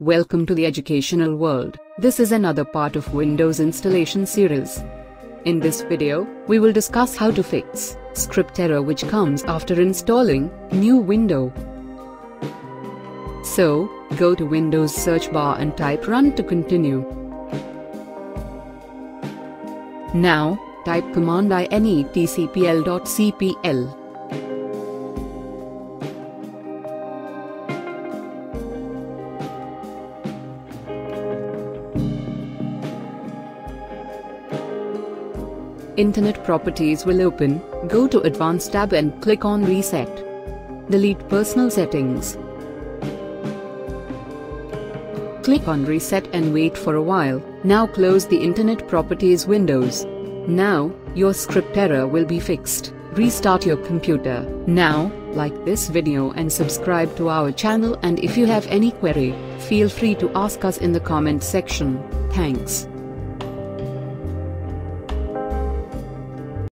Welcome to the educational world. This is another part of Windows installation series. In this video, we will discuss how to fix script error which comes after installing new window. So, go to Windows search bar and type run to continue. Now, type command inetcpl.cpl. Internet properties will open. Go to Advanced tab and click on Reset. Delete personal settings. Click on Reset and wait for a while. Now close the Internet properties windows. Now, your script error will be fixed. Restart your computer. Now, like this video and subscribe to our channel, and if you have any query, feel free to ask us in the comment section. Thanks.